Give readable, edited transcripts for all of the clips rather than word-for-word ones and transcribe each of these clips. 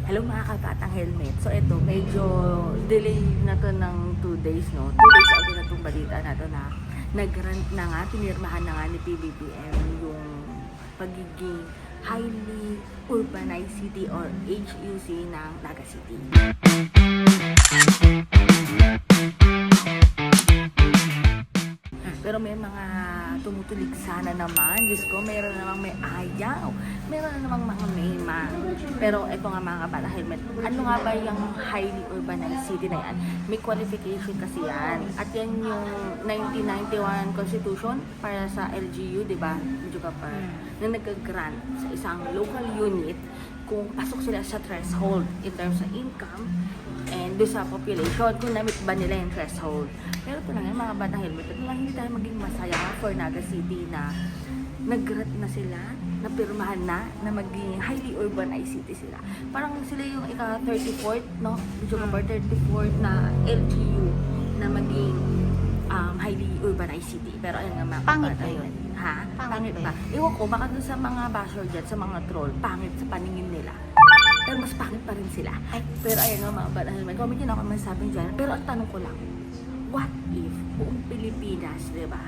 Hello mga kabatang helmet. So ito, medyo delay na to ng 2 days, no? 2 days ago na itong balita na to na nag-grant na nga, pinirmahan na nga ni PBBM yung pagiging highly urbanized city or HUC ng Naga City. Pero may mga tumutulig sana naman. Diyos ko, meron namang may ayaw. Meron na namang mga mayma. Pero ito nga mga kabata helmet, ano nga ba yung highly urbanized city na yan? May qualification kasi yan. At yan yung 1991 Constitution para sa LGU, di ba? Medyo kapar. Na nag-grant sa isang local unit kung pasok sila sa threshold in terms of income and doon sa population, kung namit ba nila yung threshold. Pero ito na nga, mga batang helmet, ito lang hindi tayo maging masaya for Naga City na nag-grant na sila, napirmahan na maging highly urbanized city sila. Parang sila yung ika-34th, no? Medyo kapar 34th na LGU na maging highly urbanized city. Pero ayun nga mga Pangit kabata ba yun? Ha? Pangit ba? Ewan ko, baka dun sa mga basher dyan, sa mga troll, pangit sa paningin nila. Pero mas pangit pa rin sila. Pero ayun nga mga batang helmet, comment yun ako masasabi dyan. Pero ang tanong ko lang, what if buong Pilipinas, di ba?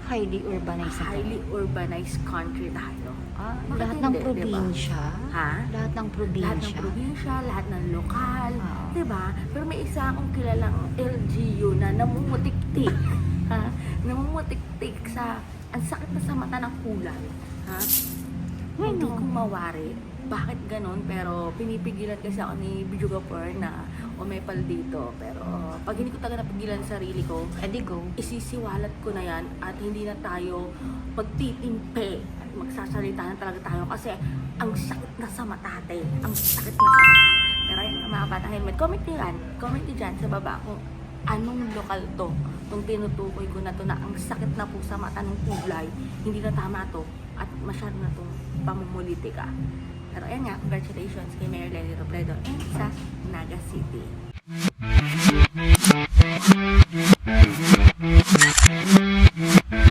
Highly urbanized. Highly urbanized country tayo. Bakit Lahat ng hindi, probinsya. Diba? Ha? Lahat ng probinsya. Lahat ng probinsya, lahat ng lokal, Oo. di ba? Pero may isa akong kilalang LGU na namumutik-tik. Ha? Namumutik-tik sa, ang sakit na sa mata ng kulay. Ha? Hindi ko mawari. Bakit ganon? Pero pinipigilan kasi ako ni Bijugapur na umepal dito. Pero pag hindi ko talaga napigilan sa sarili ko, Edi go. isisiwalat ko na yan at hindi na tayo magtitimpe at magsasalita na talaga tayo kasi ang sakit na sa matate, ang sakit na sa mata. Pero ayun mga batang helmet, comment nyo dyan sa baba kung anong lokal to, itong tinutukoy ko na to na ang sakit na po sa mata ng kulay, hindi na tama to at masyado na itong pamumulitika. Pero ayan nga, congratulations kay Mayor Lenny Robredo and sa Naga City.